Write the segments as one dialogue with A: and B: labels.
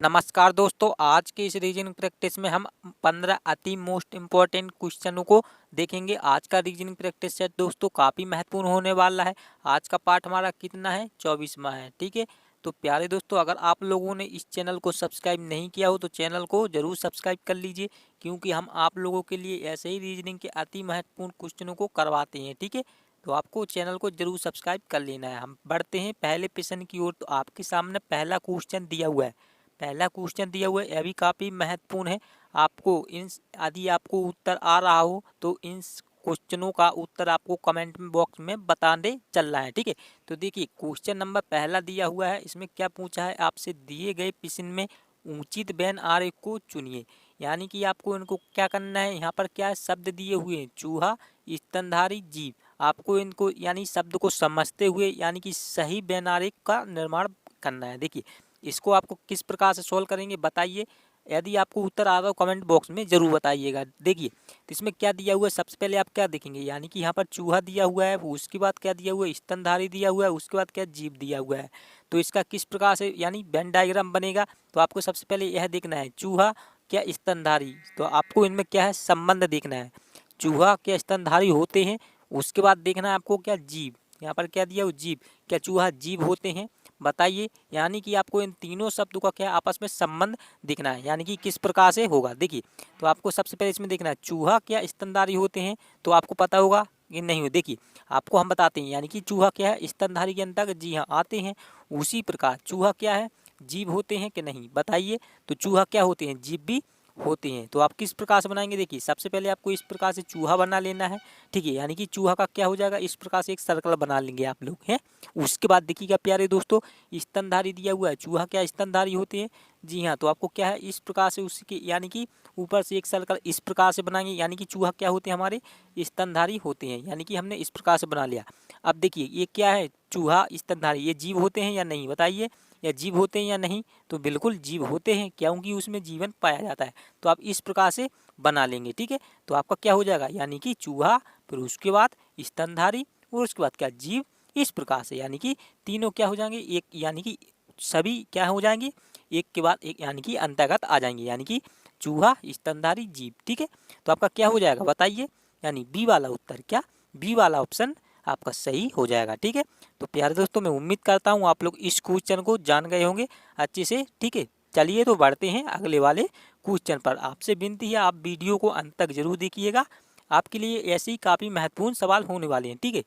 A: नमस्कार दोस्तों, आज के इस रीजनिंग प्रैक्टिस में हम 15 अति मोस्ट इम्पॉर्टेंट क्वेश्चनों को देखेंगे। आज का रीजनिंग प्रैक्टिस सेट दोस्तों काफ़ी महत्वपूर्ण होने वाला है। आज का पार्ट हमारा कितना है? 24वां है। ठीक है, तो प्यारे दोस्तों, अगर आप लोगों ने इस चैनल को सब्सक्राइब नहीं किया हो तो चैनल को जरूर सब्सक्राइब कर लीजिए, क्योंकि हम आप लोगों के लिए ऐसे ही रीजनिंग के अति महत्वपूर्ण क्वेश्चनों को करवाते हैं। ठीक है, तो आपको चैनल को जरूर सब्सक्राइब कर लेना है। हम बढ़ते हैं पहले प्रश्न की ओर। तो आपके सामने पहला क्वेश्चन दिया हुआ है। पहला क्वेश्चन दिया हुआ है, यह भी काफ़ी महत्वपूर्ण है। आपको इन यदि आपको उत्तर आ रहा हो तो इन क्वेश्चनों का उत्तर आपको कमेंट बॉक्स में बता दे चलना है। ठीक है, तो देखिए क्वेश्चन नंबर पहला दिया हुआ है। इसमें क्या पूछा है आपसे? दिए गए प्रश्न में उचित व्यंजन आरेख को चुनिए। यानी कि आपको इनको क्या करना है? यहाँ पर क्या शब्द दिए हुए हैं? चूहा, स्तनधारी जीव। आपको इनको यानी शब्द को समझते हुए यानी कि सही व्यंजन आरेख का निर्माण करना है। देखिए इसको आपको किस प्रकार से सॉल्व करेंगे बताइए। यदि आपको उत्तर आ रहा हो कमेंट बॉक्स में जरूर बताइएगा। देखिए तो इसमें क्या दिया हुआ है, सबसे पहले आप क्या देखेंगे, यानी कि यहाँ पर चूहा दिया हुआ है, उसके बाद क्या दिया हुआ है? स्तनधारी दिया हुआ है, उसके बाद क्या जीव दिया हुआ है। तो इसका किस प्रकार से यानी वेन डायग्राम बनेगा, तो आपको सबसे पहले यह देखना है चूहा क्या स्तनधारी। तो आपको इनमें क्या है? संबंध देखना है। चूहा क्या स्तनधारी होते हैं। उसके बाद देखना है आपको क्या? जीव। यहाँ पर क्या दिया हुआ? जीव। क्या चूहा जीव होते हैं? बताइए। यानी कि आपको इन तीनों शब्दों का क्या आपस में संबंध दिखना है, यानी कि किस प्रकार से होगा। देखिए तो आपको सबसे पहले इसमें देखना है चूहा क्या स्तनधारी होते हैं, तो आपको पता होगा कि नहीं हो। देखिए आपको हम बताते हैं, यानी कि चूहा क्या है? स्तनधारी के अंतर्गत जी हाँ आते हैं। उसी प्रकार चूहा क्या है? जीव होते हैं कि नहीं बताइए। तो चूहा क्या होते हैं? जीव भी होते हैं। तो आप किस प्रकार से बनाएंगे? देखिए सबसे पहले आपको इस प्रकार से चूहा बना लेना है। ठीक है, यानी कि चूहा का क्या हो जाएगा? इस प्रकार से एक सर्कल बना लेंगे आप लोग हैं। उसके बाद देखिएगा प्यारे दोस्तों, स्तनधारी दिया हुआ है। चूहा क्या स्तनधारी होते हैं? जी हाँ। तो आपको क्या है? इस प्रकार से उसके यानी कि ऊपर से एक सर्कल इस प्रकार से बनाएंगे, यानी कि चूहा क्या होते हैं? हमारे स्तनधारी होते हैं। यानी कि हमने इस प्रकार से बना लिया। अब देखिए ये क्या है? चूहा स्तनधारी, ये जीव होते हैं या नहीं बताइए। या जीव होते हैं या नहीं? तो बिल्कुल जीव होते हैं, क्योंकि उसमें जीवन पाया जाता है। तो आप इस प्रकार से बना लेंगे। ठीक है, तो आपका क्या हो जाएगा? यानी कि चूहा, फिर उसके बाद स्तनधारी, और उसके बाद क्या? जीव। इस प्रकार से यानी कि तीनों क्या हो जाएंगे? एक, यानी कि सभी क्या हो जाएंगे? एक के बाद एक, यानी कि अंतर्गत आ जाएंगे, यानी कि चूहा, स्तनधारी, जीव। ठीक है, तो आपका क्या हो जाएगा बताइए। यानी बी वाला उत्तर, क्या बी वाला ऑप्शन आपका सही हो जाएगा। ठीक है, तो प्यारे दोस्तों मैं उम्मीद करता हूँ आप लोग इस क्वेश्चन को जान गए होंगे अच्छे से। ठीक है, चलिए तो बढ़ते हैं अगले वाले क्वेश्चन पर। आपसे विनती है आप वीडियो को अंत तक जरूर देखिएगा, आपके लिए ऐसे ही काफ़ी महत्वपूर्ण सवाल होने वाले हैं। ठीक है,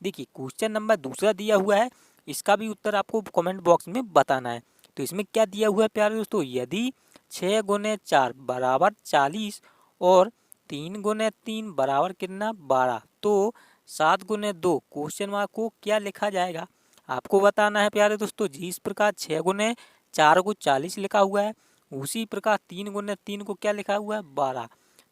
A: देखिए क्वेश्चन नंबर दूसरा दिया हुआ है। इसका भी उत्तर आपको कमेंट बॉक्स में बताना है। तो इसमें क्या दिया हुआ है प्यारे दोस्तों? यदि 6 गुने 4 बराबर 40 और 3 गुने 3 बराबर कितना 12, तो 7 गुने 2 क्वेश्चन मार्क को क्या लिखा जाएगा? आपको बताना है प्यारे दोस्तों। जिस प्रकार 6 गुने 4 को 40 लिखा हुआ है, उसी प्रकार 3 गुने 3 को क्या लिखा हुआ है? 12।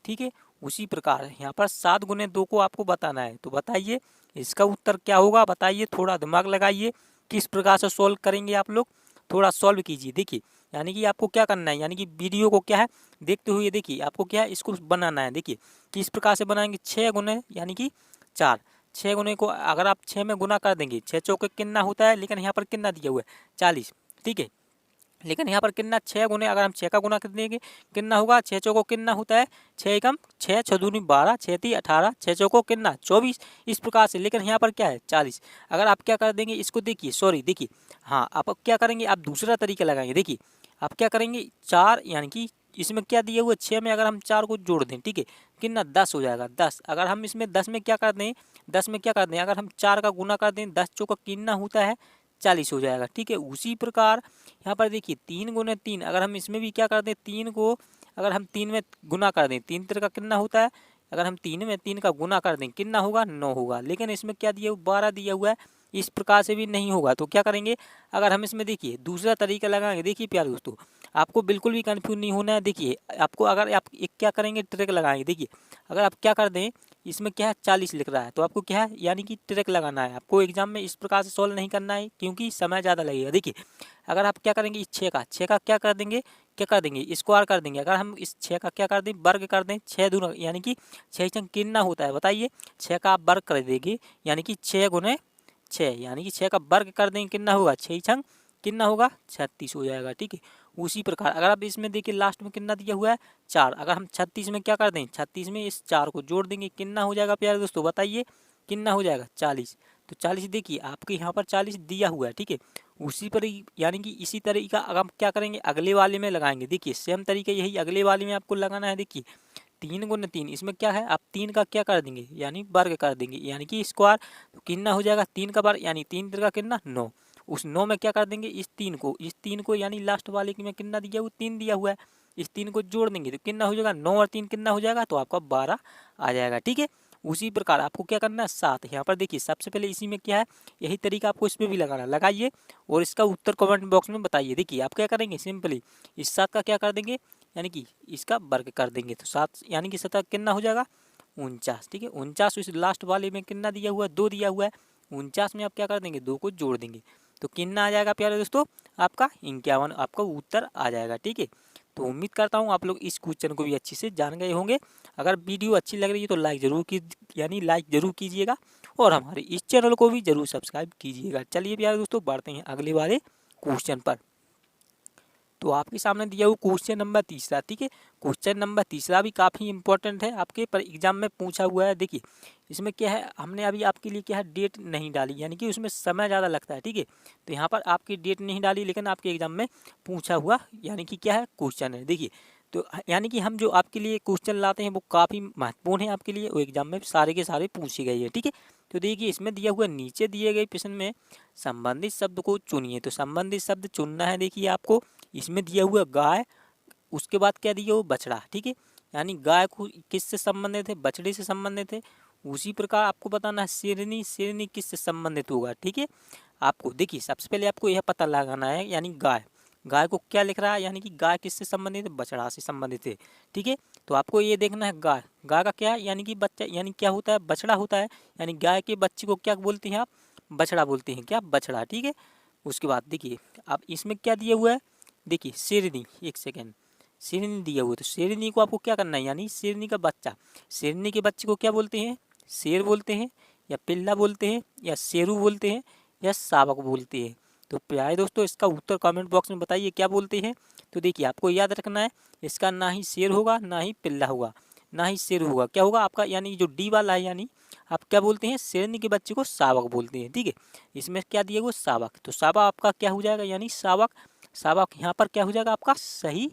A: ठीक है, उसी प्रकार यहाँ पर 7 गुने 2 को आपको बताना है। तो बताइए इसका उत्तर क्या होगा? बताइए, थोड़ा दिमाग लगाइए। किस प्रकार से सॉल्व करेंगे आप लोग? थोड़ा सॉल्व कीजिए। देखिए यानी कि आपको क्या करना है, यानी कि वीडियो को क्या है देखते हुए देखिए आपको क्या है इसको बनाना है। देखिए किस प्रकार से बनाएंगे? 6 गुने यानी कि 4, 6 गुने को अगर आप 6 में गुना कर देंगे, 6 चौके कितना होता है, लेकिन यहाँ पर कितना दिया हुआ है? 40। ठीक है, लेकिन यहाँ पर कितना 6 गुने, अगर हम 6 का गुना कर देंगे कितना होगा? 6 चौको कितना होता है? 6 एकम 6, 6 दूनी 12, 6 ती 18, 6 चौको कितना 24। इस प्रकार से, लेकिन यहाँ पर क्या है? 40। अगर आप क्या कर देंगे इसको, देखिए सॉरी देखिए, हाँ आप क्या करेंगे? आप दूसरा तरीका लगाएंगे। देखिए आप क्या करेंगे? 4 यानी कि इसमें क्या दिया हुआ है? 6 में अगर हम 4 को जोड़ दें, ठीक है, कितना 10 हो जाएगा 10। अगर हम इसमें 10 में क्या कर दें, 10 में क्या कर दें, अगर हम 4 का गुना कर दें, 10 चौका कितना होता है? 40 हो जाएगा। ठीक है, उसी प्रकार यहाँ पर देखिए 3 गुने 3, अगर हम इसमें भी क्या कर दें, 3 को अगर हम 3 में गुना कर दें, 3 का कितना होता है? अगर हम 3 में 3 का गुना कर दें कितना होगा? 9 होगा। लेकिन इसमें क्या दिया हुआ? 12 दिया हुआ है। इस प्रकार से भी नहीं होगा। तो क्या करेंगे? अगर हम इसमें देखिए दूसरा तरीका लगाएंगे। देखिए प्यारे दोस्तों, आपको बिल्कुल भी कन्फ्यूज नहीं होना है। देखिए आपको अगर आप एक क्या करेंगे, ट्रिक लगाएंगे। देखिए अगर आप क्या कर दें, इसमें क्या है 40 लिख रहा है, तो आपको क्या है यानी कि ट्रिक लगाना है। आपको एग्जाम में इस प्रकार से सॉल्व नहीं करना है, क्योंकि समय ज़्यादा लगेगा। देखिए अगर आप क्या करेंगे, इस 6 का क्या कर देंगे, क्या कर देंगे? स्क्वायर कर देंगे। अगर हम इस 6 का क्या कर दें? वर्ग कर दें। 6 दूना यानी कि 6 छंग कितना होता है बताइए? 6 का आप वर्ग कर देंगे, यानी कि 6 गुने 6, यानी कि 6 का वर्ग कर देंगे कितना होगा? 6 छंग कितना होगा? 36 हो जाएगा। ठीक है, उसी प्रकार अगर आप इसमें देखिए लास्ट में कितना दिया हुआ है 4, अगर हम 36 में क्या कर दें, 36 में इस 4 को जोड़ देंगे, कितना हो जाएगा प्यारे दोस्तों बताइए, कितना हो जाएगा 40। तो 40 देखिए आपके यहाँ पर 40 दिया हुआ है, ठीक है। उसी पर यानी कि इसी तरीका अगर हम क्या करेंगे अगले वाले में लगाएंगे, देखिए सेम तरीके यही अगले वाले में आपको लगाना है। देखिए 3 गुना 3, इसमें क्या है आप 3 का क्या कर देंगे यानी वर्ग कर देंगे, यानी कि स्क्वायर। तो कितना हो जाएगा 3 का वर्ग यानी 3 का कितना 9, उस 9 में क्या कर देंगे इस 3 को यानी लास्ट वाले में कितना दिया हुआ 3 दिया हुआ है, इस 3 को जोड़ देंगे तो कितना हो जाएगा 9 और 3 कितना हो जाएगा, तो आपका 12 आ जाएगा, ठीक है। उसी प्रकार आपको क्या करना है 7, यहाँ पर देखिए सबसे पहले इसी में क्या है यही तरीका आपको इसमें भी लगाना, लगाइए और इसका उत्तर कमेंट बॉक्स में बताइए। देखिए आप क्या करेंगे सिंपली इस 7 का क्या कर देंगे यानी कि इसका वर्ग कर देंगे, तो 7 यानी कि 7 कितना हो जाएगा 49, ठीक है। 49 इस लास्ट वाले में कितना दिया हुआ है 2 दिया हुआ है, 49 में आप क्या कर देंगे 2 को जोड़ देंगे तो कितना आ जाएगा प्यारे दोस्तों आपका 51, आपका उत्तर आ जाएगा, ठीक है। तो उम्मीद करता हूँ आप लोग इस क्वेश्चन को भी अच्छे से जान गए होंगे। अगर वीडियो अच्छी लग रही है तो लाइक जरूर कीजिएगा और हमारे इस चैनल को भी जरूर सब्सक्राइब कीजिएगा। चलिए प्यारे दोस्तों बढ़ते हैं अगले वाले क्वेश्चन पर। तो आपके सामने दिया हुआ क्वेश्चन नंबर 3, ठीक है। क्वेश्चन नंबर 3 भी काफ़ी इंपॉर्टेंट है, आपके पर एग्जाम में पूछा हुआ है। देखिए इसमें क्या है हमने अभी आपके लिए क्या है डेट नहीं डाली, यानी कि उसमें समय ज़्यादा लगता है, ठीक है। तो यहाँ पर आपकी डेट नहीं डाली लेकिन आपके एग्जाम में पूछा हुआ यानी कि क्या है क्वेश्चन है। देखिए तो यानी कि हम जो आपके लिए क्वेश्चन लाते हैं वो काफ़ी महत्वपूर्ण है आपके लिए, वो एग्जाम में सारे के सारे पूछे गए हैं, ठीक है। तो देखिए इसमें दिया हुआ नीचे दिए गए प्रश्न में संबंधित शब्द को चुनिए, तो संबंधित शब्द चुनना है। देखिए आपको इसमें दिया हुआ गाय, उसके बाद क्या दिया हुआ बछड़ा, ठीक है। यानी गाय को किससे संबंधित है, बछड़े से संबंधित है। उसी प्रकार आपको बताना है शेरनी, शेरनी किससे संबंधित होगा, ठीक है। आपको देखिए सबसे पहले आपको यह पता लगाना है यानी गाय, गाय को क्या लिख रहा है यानी कि गाय किससे संबंधित है, बछड़ा से संबंधित है, ठीक है। तो आपको ये देखना है गाय, गाय का क्या है यानी कि बच्चा, यानी क्या होता है बछड़ा होता है, यानी गाय के बच्चे को क्या बोलते हैं आप, बछड़ा बोलते हैं, क्या बछड़ा, ठीक है। उसके बाद देखिए अब इसमें क्या दिया हुआ है, देखिए शेरनी, एक सेकेंड, शेरनी दिया हुआ है तो शेरनी को आपको क्या करना है यानी शेरनी का बच्चा, शेरनी के बच्चे को क्या बोलते हैं, शेर बोलते हैं या पिल्ला बोलते हैं या शेरू बोलते हैं या शावक बोलते हैं। तो प्यारे दोस्तों इसका उत्तर कमेंट बॉक्स में बताइए क्या बोलते हैं। तो देखिए आपको याद रखना है इसका ना ही शेर होगा ना ही पिल्ला होगा ना ही शेर होगा, क्या होगा आपका यानी जो डी वाला है, यानी आप क्या बोलते हैं शेरनी के बच्चे को शावक बोलते हैं, ठीक है। इसमें क्या दिया हुआ शावक, तो शावक आपका क्या हो जाएगा यानी शावक, शावक यहाँ पर क्या हो जाएगा आपका सही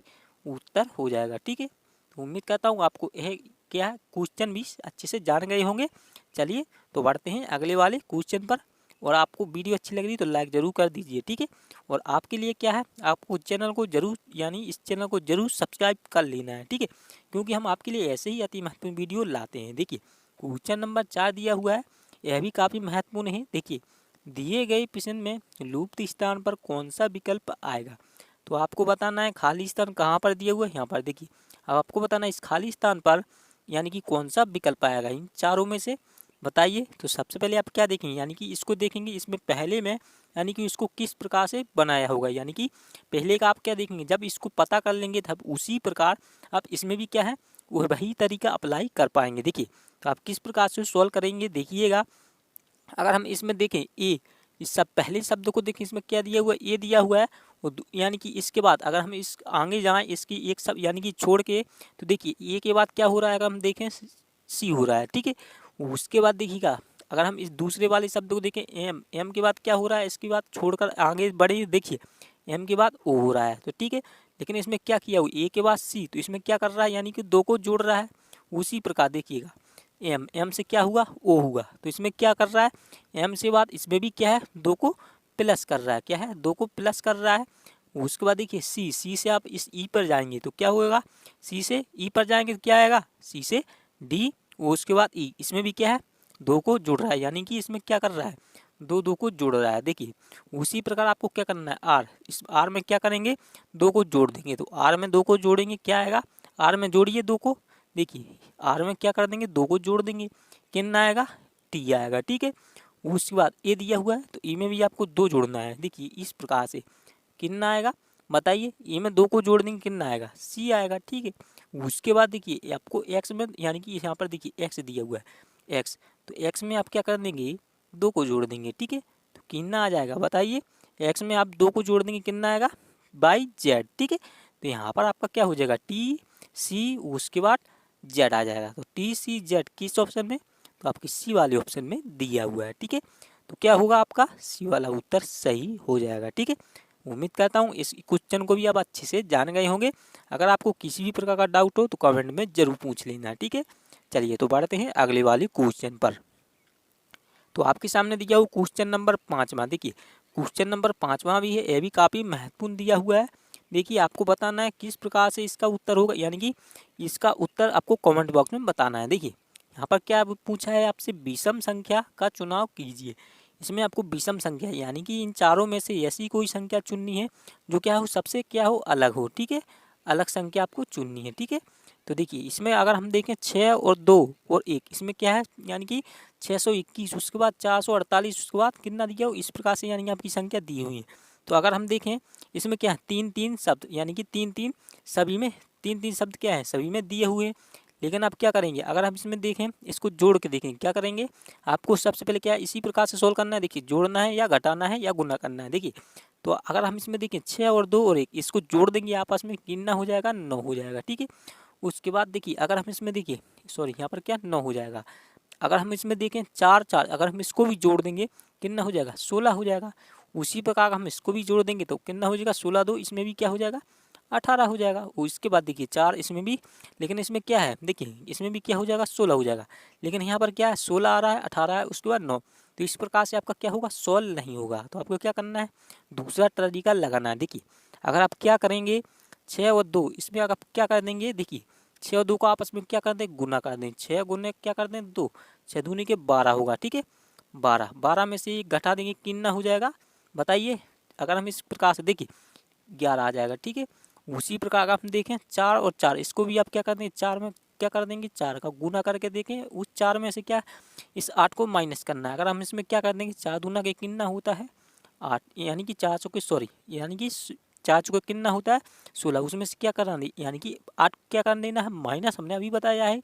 A: उत्तर हो जाएगा, ठीक है। तो उम्मीद करता हूँ आपको यह क्या है क्वेश्चन भी अच्छे से जान गए होंगे। चलिए तो बढ़ते हैं अगले वाले क्वेश्चन पर, और आपको वीडियो अच्छी लग रही है तो लाइक ज़रूर कर दीजिए, ठीक है। और आपके लिए क्या है आपको चैनल को जरूर यानी इस चैनल को जरूर सब्सक्राइब कर लेना है, ठीक है, क्योंकि हम आपके लिए ऐसे ही अति महत्वपूर्ण वीडियो लाते हैं। देखिए क्वेश्चन नंबर 4 दिया हुआ है, यह भी काफ़ी महत्वपूर्ण है। देखिए दिए गए प्रश्न में लुप्त स्थान पर कौन सा विकल्प आएगा, तो आपको बताना है खाली स्थान कहाँ पर दिया हुआ है, यहाँ पर देखिए अब आपको बताना है इस खाली स्थान पर यानी कि कौन सा विकल्प आएगा इन चारों में से, बताइए। तो सबसे पहले आप क्या देखेंगे यानी कि इसको देखेंगे इसमें पहले में यानी कि इसको किस प्रकार से बनाया होगा, यानी कि पहले का आप क्या देखेंगे जब इसको पता कर लेंगे तब उसी प्रकार आप इसमें भी क्या है वही तरीका अप्लाई कर पाएंगे। देखिए तो आप किस प्रकार से सॉल्व करेंगे देखिएगा। अगर हम इसमें देखें ए, इस सब पहले शब्द को देखें इसमें क्या दिया हुआ है ए दिया हुआ है, और यानी कि इसके बाद अगर हम इस आगे जाएँ इसकी एक शब्द यानी कि छोड़ के, तो देखिए ए के बाद क्या हो रहा है अगर हम देखें सी हो रहा है, ठीक है। उसके बाद देखिएगा अगर हम इस दूसरे वाले शब्द को देखें एम, एम के बाद क्या हो रहा है इसके बाद छोड़कर आगे बढ़े, देखिए एम के बाद ओ हो रहा है, तो ठीक है। लेकिन इसमें क्या किया हुआ ए के बाद सी, तो इसमें क्या कर रहा है यानी कि दो को जोड़ रहा है। उसी प्रकार देखिएगा एम, एम से क्या हुआ ओ हुआ, तो इसमें क्या कर रहा है एम से बाद इसमें भी क्या है दो को प्लस कर रहा है, क्या है दो को प्लस कर रहा है। उसके बाद देखिए सी, सी से आप इस ई पर जाएंगे तो क्या होगा, सी से ई पर जाएंगे तो क्या आएगा सी से डी, उसके बाद ई, इसमें भी क्या है दो को जोड़ रहा है, यानी कि इसमें क्या कर रहा है दो को जोड़ रहा है। देखिए उसी प्रकार आपको क्या करना है आर, इस आर में क्या करेंगे दो को जोड़ देंगे, तो आर में दो को जोड़ेंगे क्या आएगा, आर में जोड़िए दो को, देखिए आर में क्या कर देंगे दो को जोड़ देंगे कितना आएगा टी आएगा, ठीक है। उसके बाद ए दिया हुआ है तो ई में भी आपको दो जोड़ना है, देखिए इस प्रकार से कितना आएगा बताइए, ए में दो को जोड़ देंगे कितना आएगा सी आएगा, ठीक है। उसके बाद देखिए आपको एक्स में यानी कि यहाँ पर देखिए एक्स दिया हुआ है एक्स, तो एक्स में आप क्या कर देंगे दो को जोड़ देंगे, ठीक है। तो कितना आ जाएगा बताइए, एक्स में आप दो को जोड़ देंगे कितना आएगा बाई जेड, ठीक है। तो यहाँ पर आपका क्या हो जाएगा टी सी, उसके बाद जेड आ जाएगा। तो टी सी जेड किस ऑप्शन में, तो आपकी सी वाले ऑप्शन में दिया हुआ है, ठीक है। तो क्या होगा आपका सी वाला उत्तर सही हो जाएगा, ठीक है। उम्मीद करता हूँ इस क्वेश्चन को भी आप अच्छे से जान गए होंगे। अगर आपको किसी भी प्रकार का डाउट हो तो कमेंट में जरूर पूछ लेना, ठीक है। चलिए तो बढ़ते हैं अगले वाले क्वेश्चन पर। तो आपके सामने दिया हुआ क्वेश्चन नंबर 5वां, देखिए क्वेश्चन नंबर 5वां भी है, यह भी काफ़ी महत्वपूर्ण दिया हुआ है। देखिए आपको बताना है किस प्रकार से इसका उत्तर होगा, यानी कि इसका उत्तर आपको कमेंट बॉक्स में बताना है। देखिए यहाँ पर क्या पूछा है आपसे, विषम संख्या का चुनाव कीजिए। इसमें आपको विषम संख्या यानी कि इन चारों में से ऐसी कोई संख्या चुननी है जो क्या हो सबसे क्या हो अलग हो, ठीक है। अलग संख्या आपको चुननी है, ठीक है। तो देखिए इसमें अगर हम देखें 6 और 2 और 1, इसमें क्या है यानी कि 621, उसके बाद 448, उसके बाद कितना दिया हो इस प्रकार से यानी कि आपकी संख्या दी हुई है। तो अगर हम देखें इसमें क्या है 3-3 शब्द, यानी कि 3-3 सभी में 3-3 शब्द क्या है सभी में दिए हुए हैं। लेकिन आप क्या करेंगे, अगर हम इसमें देखें इसको जोड़ के देखें क्या करेंगे, आपको सबसे पहले क्या है इसी प्रकार से सोल्व करना है। देखिए जोड़ना है या घटाना है या गुना करना है। देखिए तो अगर हम इसमें देखें 6 और 2 और 1 इसको जोड़ देंगे आपस में, कितना हो जाएगा 9 हो जाएगा, ठीक है। उसके बाद देखिए अगर हम इसमें देखिए सॉरी यहाँ पर क्या 9 हो जाएगा। अगर हम इसमें देखें 4-4, अगर हम इसको भी जोड़ देंगे कितना हो जाएगा 16 हो जाएगा। उसी प्रकार हम इसको भी जोड़ देंगे तो कितना हो जाएगा 16-2, इसमें भी क्या हो जाएगा 18 हो जाएगा। उसके बाद देखिए 4 इसमें भी, लेकिन इसमें क्या है देखिए इसमें भी क्या हो जाएगा 16 हो जाएगा। लेकिन यहाँ पर क्या है 16 आ रहा है 18 है उसके बाद 9, तो इस प्रकार से आपका क्या होगा सॉल्व नहीं होगा। तो आपको क्या करना है दूसरा तरीका लगाना है। देखिए अगर आप क्या करेंगे 6 और 2 इसमें अगर आप क्या कर देंगे, देखिए 6 और 2 को आपस में क्या कर दें गुना कर दें, 6 गुने क्या कर दें 2, 6 दूनी के 12 होगा, ठीक है। 12 में से घटा देंगे कितना हो जाएगा बताइए। अगर हम इस प्रकार से देखिए 11 आ जाएगा, ठीक है। उसी प्रकार अगर हम देखें 4 और 4 इसको भी आप क्या कर देंगे 4 में क्या कर देंगे 4 का गुना करके देखें, उस 4 में से क्या इस 8 को माइनस करना है। अगर हम इसमें क्या कर देंगे 4 दूना के कितना होता है 8, यानी कि 4 चौके सॉरी यानी कि 4 चौके कितना होता है 16, उसमें से क्या करना है यानी कि 8 क्या कर देना है माइनस, हमने अभी बताया है।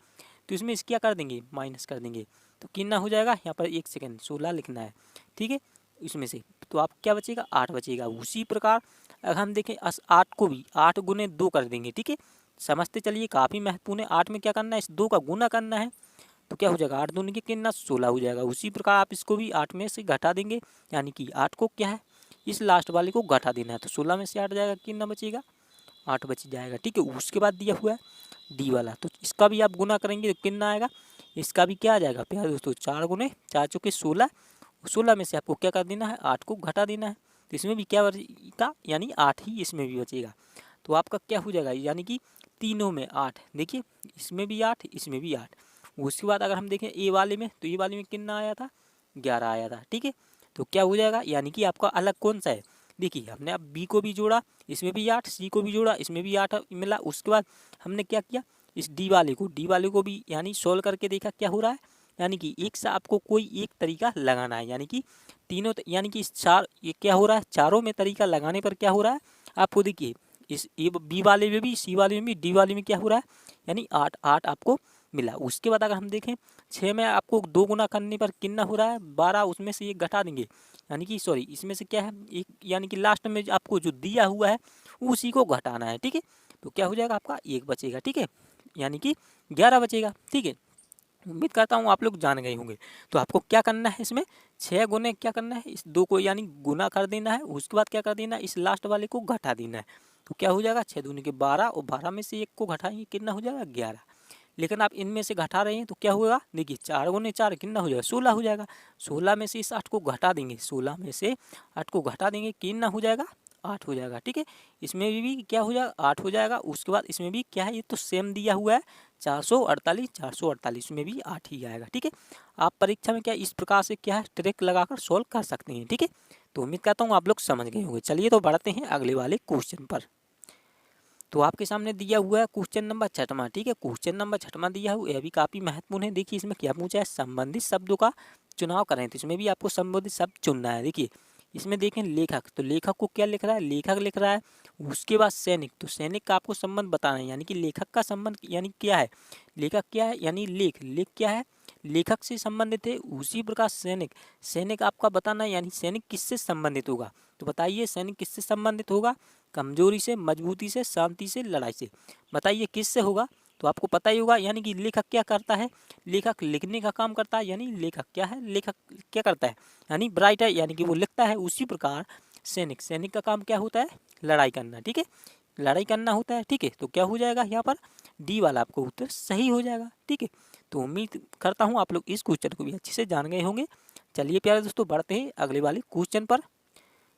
A: तो इसमें इस क्या कर देंगे माइनस कर देंगे, तो कितना हो जाएगा यहाँ पर 1 सेकेंड 16 लिखना है, ठीक है। इसमें से तो आप क्या बचेगा 8 बचेगा। उसी प्रकार अगर हम देखें 8 को भी 8 गुने 2 कर देंगे, ठीक है। समझते चलिए काफ़ी महत्वपूर्ण है। 8 में क्या करना है इस 2 का गुना करना है, तो क्या हो जाएगा 8 दूनी के कितना 16 हो जाएगा। उसी प्रकार आप इसको भी 8 में से घटा देंगे, यानी कि 8 को क्या है इस लास्ट वाले को घटा देना है। तो 16 में से 8 जाएगा कितना बचेगा 8 बच जाएगा, ठीक है। उसके बाद दिया हुआ है डी वाला, तो इसका भी आप गुना करेंगे तो कितना आएगा, इसका भी क्या आ जाएगा प्यारे दोस्तों 4 गुने 4 चौके 16, 16 में से आपको क्या कर देना है 8 को घटा देना है। तो इसमें भी क्या बचेगा यानी 8 ही इसमें भी बचेगा। तो आपका क्या हो जाएगा यानी कि तीनों में 8, देखिए इसमें भी 8 इसमें भी 8। उसके बाद अगर हम देखें ए वाले में, तो ए वाले में कितना आया था 11 आया था, ठीक है। तो क्या हो जाएगा यानी कि आपका अलग कौन सा है, देखिए हमने अब बी को भी जोड़ा इसमें भी 8, सी को भी जोड़ा इसमें भी 8 मिला। उसके बाद हमने क्या किया इस डी वाले को भी यानी सोल्व करके देखा क्या हो रहा है, यानी कि एक सा आपको कोई एक तरीका लगाना है। यानी कि तीनों यानी कि इस चार ये क्या हो रहा है चारों में तरीका लगाने पर क्या हो रहा है आपको देखिए इस ए बी वाले में भी सी वाले में भी डी वाले में क्या हो रहा है यानी 8 8 आपको मिला। उसके बाद अगर हम देखें 6 में आपको 2 गुना करने पर कितना हो रहा है 12, उसमें से एक घटा देंगे यानी कि सॉरी इसमें से क्या है एक यानी कि लास्ट में आपको जो दिया हुआ है उसी को घटाना है, ठीक है। तो क्या हो जाएगा आपका 1 बचेगा, ठीक है, यानी कि 11 बचेगा, ठीक है। उम्मीद करता हूँ आप लोग जान गए होंगे। तो आपको क्या करना है इसमें 6 गुने क्या करना है इस 2 को यानी गुना कर देना है। उसके बाद क्या कर देना है इस लास्ट वाले को घटा देना है। तो क्या हो जाएगा 6 दूनी के 12 और 12 में से 1 को घटाएंगे कितना हो जाएगा 11। लेकिन आप इनमें से घटा रहे हैं तो क्या होगा देखिए 4 गुने 4 कितना हो जाएगा 16 हो जाएगा। 16 में से इस 8 को घटा देंगे, 16 में से 8 को घटा देंगे कितना हो जाएगा 8 हो जाएगा, ठीक है। इसमें भी क्या हो जाएगा 8 हो जाएगा। उसके बाद इसमें भी क्या है ये तो सेम दिया हुआ है 448 में भी 8 ही आएगा, ठीक है। आप परीक्षा में क्या इस प्रकार से क्या है ट्रिक लगाकर सोल्व कर सकते हैं, ठीक है। तो उम्मीद करता हूँ आप लोग समझ गए होंगे। चलिए तो बढ़ते हैं अगले वाले क्वेश्चन पर। तो आपके सामने दिया हुआ है क्वेश्चन नंबर 6वां, ठीक है। क्वेश्चन नंबर 6वां दिया हुआ यह भी काफ़ी महत्वपूर्ण है। देखिए इसमें क्या पूछा है संबंधित शब्दों का चुनाव करें, तो इसमें भी आपको संबंधित शब्द चुनना है। देखिए इसमें देखें लेखक, तो लेखक को क्या लिख रहा है लेखक लिख रहा है। उसके बाद सैनिक, तो सैनिक का आपको संबंध बताना है, यानी कि लेखक का संबंध यानी क्या है लेखक क्या है यानी लेख क्या है लेखक से संबंधित है। उसी प्रकार सैनिक आपका बताना है, यानी सैनिक किससे संबंधित होगा तो बताइए सैनिक किससे संबंधित होगा? कमजोरी से, मजबूती से, शांति से, लड़ाई से। बताइए किससे होगा? तो आपको पता ही होगा, यानी कि लेखक क्या करता है? लेखक लिखने का काम करता है, यानी लेखक क्या है? लेखक क्या करता है? यानी राइटर, यानी कि वो लिखता है। उसी प्रकार सैनिक, सैनिक का काम क्या होता है? लड़ाई करना, ठीक है, लड़ाई करना होता है, ठीक है। तो क्या हो जाएगा यहाँ पर? डी वाला आपको उत्तर सही हो जाएगा, ठीक है। तो उम्मीद करता हूँ आप लोग इस क्वेश्चन को भी अच्छे से जान गए होंगे। चलिए प्यारे दोस्तों, बढ़ते हैं अगले वाले क्वेश्चन पर।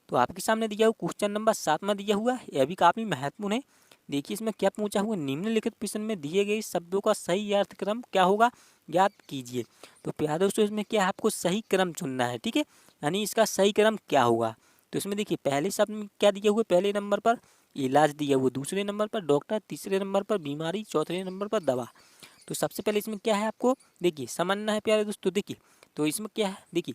A: तो आपके सामने दिया हुआ क्वेश्चन नंबर 7 में दिया हुआ है, यह भी काफ़ी महत्वपूर्ण है। देखिए इसमें क्या पूछा हुआ, निम्नलिखित प्रश्न में दिए गए शब्दों का सही अर्थ क्रम क्या होगा, ज्ञात कीजिए। तो प्यारे दोस्तों, इसमें क्या है, आपको सही क्रम चुनना है, ठीक है, यानी इसका सही क्रम क्या होगा। तो इसमें देखिए पहले शब्द में क्या दिया हुआ, पहले नंबर पर इलाज दिया हुआ, दूसरे नंबर पर डॉक्टर, तीसरे नंबर पर बीमारी, चौथे नंबर पर दवा। तो सबसे पहले इसमें क्या है, आपको देखिए समझना है प्यारे दोस्तों। देखिए तो इसमें क्या है, देखिए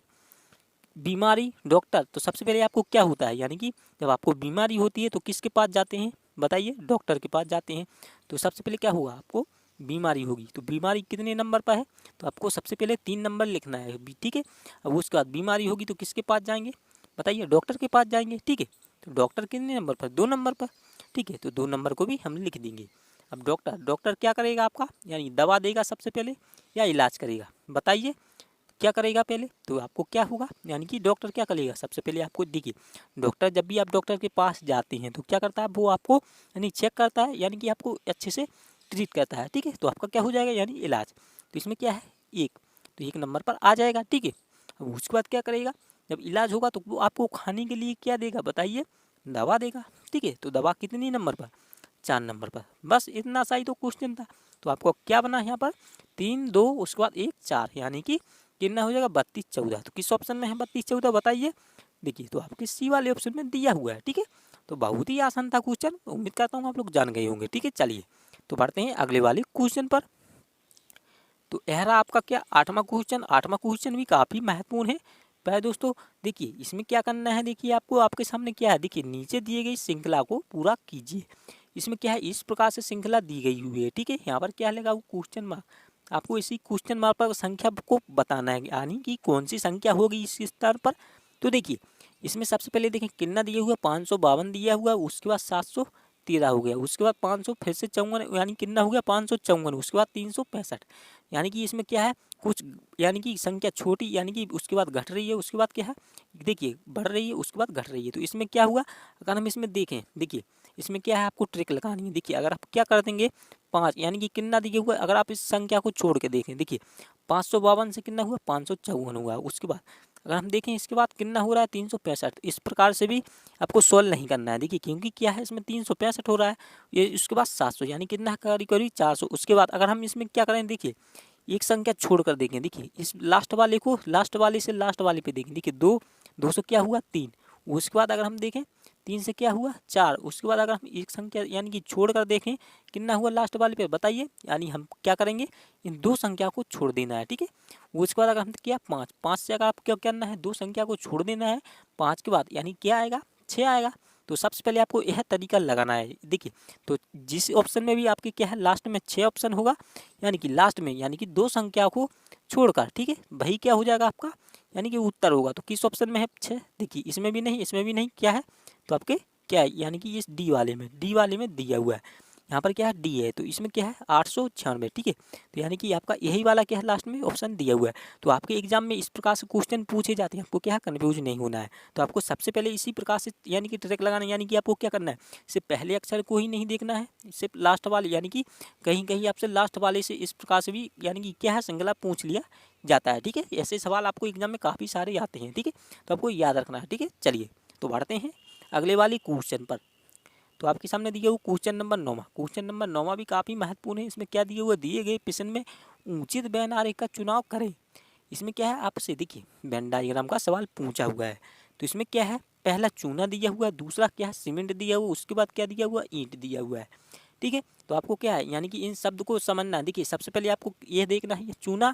A: बीमारी, डॉक्टर, तो सबसे पहले आपको क्या होता है, यानी कि जब आपको बीमारी होती है तो किसके पास जाते हैं, बताइए, डॉक्टर के पास जाते हैं। तो सबसे पहले क्या होगा, आपको बीमारी होगी। तो बीमारी कितने नंबर पर है, तो आपको सबसे पहले 3 नंबर लिखना है, ठीक है। अब उसके बाद बीमारी होगी तो किसके पास जाएंगे, बताइए, डॉक्टर के पास जाएंगे, ठीक है। तो डॉक्टर कितने नंबर पर, 2 नंबर पर, ठीक है। तो 2 नंबर को भी हम लिख देंगे। अब डॉक्टर, डॉक्टर क्या करेगा आपका, यानी दवा देगा सबसे पहले या इलाज करेगा, बताइए क्या करेगा पहले। तो आपको क्या होगा, यानी कि डॉक्टर क्या करेगा, सबसे पहले आपको देखिए, डॉक्टर जब भी आप डॉक्टर के पास जाते हैं तो क्या करता है, वो आपको यानी चेक करता है, यानी कि आपको अच्छे से ट्रीट करता है, ठीक है। तो आपका क्या हो जाएगा, यानी इलाज। तो इसमें क्या है, एक, तो 1 नंबर पर आ जाएगा, ठीक है। अब उसके बाद क्या करेगा, जब इलाज होगा तो वो आपको खाने के लिए क्या देगा, बताइए, दवा देगा, ठीक है। तो दवा कितनी नंबर पर, 4 नंबर पर। बस इतना सा ही तो क्वेश्चन था। तो आपको क्या बना है यहाँ पर, 3 2 उसके बाद 1 4, यानी कि कितना हो जाएगा, 32 14। तो किस ऑप्शन में है 32 14, बताइए। देखिए तो आपके सी वाले ऑप्शन में दिया हुआ है, ठीक है। तो बहुत ही आसान था क्वेश्चन, उम्मीद करता हूँ आप लोग जान गए होंगे, ठीक है। चलिए तो बढ़ते हैं अगले वाले क्वेश्चन पर। तो यह रहा आपका क्या, 8वां क्वेश्चन। 8वां क्वेश्चन भी काफ़ी महत्वपूर्ण है। पहले दोस्तों देखिए इसमें क्या करना है, देखिए आपको आपके सामने क्या है, देखिए नीचे दिए गई श्रृंखला को पूरा कीजिए। इसमें क्या है, इस प्रकार से श्रृंखला दी गई हुई है, ठीक है। यहाँ पर क्या लगा, वो क्वेश्चन मार्क, आपको इसी क्वेश्चन मार्क पर संख्या को बताना है, यानी कि कौन सी संख्या होगी इस स्तर पर। तो देखिए इसमें सबसे पहले देखें कितना दिया हुआ, 552 दिया हुआ, उसके बाद 713 हो गया, उसके बाद 500 फिर से 54, यानी कितना हो गया, 554, उसके बाद 365। यानी कि इसमें क्या है, कुछ यानी कि संख्या छोटी, यानी कि उसके बाद घट रही है, उसके बाद क्या है, देखिए बढ़ रही है, उसके बाद घट रही है। तो इसमें क्या हुआ, अगर हम इसमें देखें, देखिए इसमें क्या है, आपको ट्रिक लगानी है। देखिए अगर आप क्या कर देंगे, 5, यानी कि कितना दिया हुआ है, अगर आप इस संख्या को छोड़ के देखें, देखिए 552 से कितना हुआ, 554 हुआ। उसके बाद अगर हम देखें इसके बाद कितना हो रहा है, 365। इस प्रकार से भी आपको सोल्व नहीं करना है, देखिए क्योंकि क्या है, इसमें 365 हो रहा है, ये उसके बाद 700, यानी कितना करीब करीब 400। उसके बाद अगर हम इसमें क्या करें, देखिए एक संख्या छोड़कर देखें, देखिए इस लास्ट वाले को लास्ट वाले से लास्ट वाले पे देखें, देखिए 2 से क्या हुआ, 3। उसके बाद अगर हम देखें 3 से क्या हुआ, 4। उसके बाद अगर हम एक संख्या यानी कि छोड़ कर देखें कितना हुआ लास्ट वाले पे, बताइए। यानी हम क्या करेंगे, इन 2 संख्या को छोड़ देना है, ठीक है। उसके बाद अगर हम किया 5, 5 से अगर आप क्या करना है, 2 संख्या को छोड़ देना है, 5 के बाद यानी क्या आएगा, 6 आएगा। तो सबसे पहले आपको यह तरीका लगाना है। देखिए तो जिस ऑप्शन में भी आपके क्या है, लास्ट में 6 ऑप्शन होगा, यानी कि लास्ट में यानी कि 2 संख्या को छोड़कर, ठीक है, वही क्या हो जाएगा आपका, यानी कि उत्तर होगा। तो किस ऑप्शन में है, 6, देखिए इसमें भी नहीं, इसमें भी नहीं, क्या है, तो आपके क्या है, यानी कि इस डी वाले में दिया हुआ है। यहाँ पर क्या है, डी है, तो इसमें क्या है, 896, ठीक है। तो यानी कि आपका यही वाला क्या है, लास्ट में ऑप्शन दिया हुआ है। तो आपके एग्जाम में इस प्रकार से क्वेश्चन पूछे जाते हैं, आपको क्या है, कन्फ्यूज नहीं होना है। तो आपको सबसे पहले इसी प्रकार से यानी कि ट्रिक लगाना है, यानी कि आपको क्या करना है, सिर्फ पहले अक्षर को ही नहीं देखना है, सिर्फ लास्ट वाले, यानी कि कहीं कहीं आपसे लास्ट वाले से इस प्रकार से भी यानी कि क्या है, श्रृंखला पूछ लिया जाता है, ठीक है। ऐसे सवाल आपको एग्जाम में काफ़ी सारे आते हैं, ठीक है। तो आपको याद रखना है, ठीक है। चलिए तो बढ़ते हैं अगले वाले क्वेश्चन पर। तो आपके सामने दिया हुआ क्वेश्चन नंबर 9। क्वेश्चन नंबर 9 भी काफ़ी महत्वपूर्ण है। इसमें क्या दिया हुआ, दिए गए प्रश्न में उचित वेन आरेख का चुनाव करें। इसमें क्या है, आपसे देखिए वेन डायग्राम का सवाल पूछा हुआ है। तो इसमें क्या है, पहला चूना दिया हुआ है, दूसरा क्या है, सीमेंट दिया हुआ, उसके बाद क्या दिया हुआ, ईंट दिया हुआ है, ठीक है। तो आपको क्या है, यानी कि इन शब्द को समझना है। देखिए सबसे पहले आपको ये देखना है, ये चूना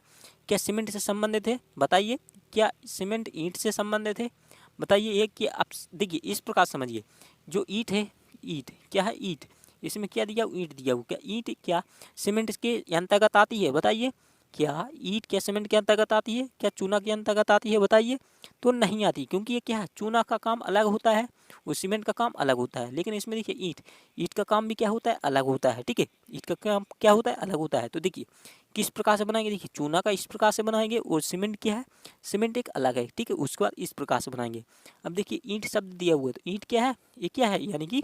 A: क्या सीमेंट से संबंधित है, बताइए, क्या सीमेंट ईंट से संबंधित है, बताइए। ये कि आप देखिए इस प्रकार समझिए, जो ईंट है, ईंट क्या है, ईंट, इसमें क्या दिया, ईंट दिया हुआ, क्या ईंट क्या सीमेंट के अंतर्गत आती है, बताइए। क्या ईंट क्या सीमेंट के अंतर्गत आती है, क्या चूना के अंतर्गत आती है, बताइए। तो नहीं आती, क्योंकि ये क्या है, चूना का काम अलग होता है और सीमेंट का काम अलग होता है। लेकिन इसमें देखिए ईंट का काम भी क्या होता है, अलग होता है, ठीक है। ईंट का काम क्या होता है, अलग होता है। तो देखिए किस प्रकार से बनाएंगे, देखिए चूना का इस प्रकार से बनाएंगे और सीमेंट क्या है, सीमेंट एक अलग है, ठीक है। उसके बाद इस प्रकार से बनाएंगे। अब देखिए ईंट शब्द दिया हुआ है, तो ईंट क्या है, ये क्या है, यानी कि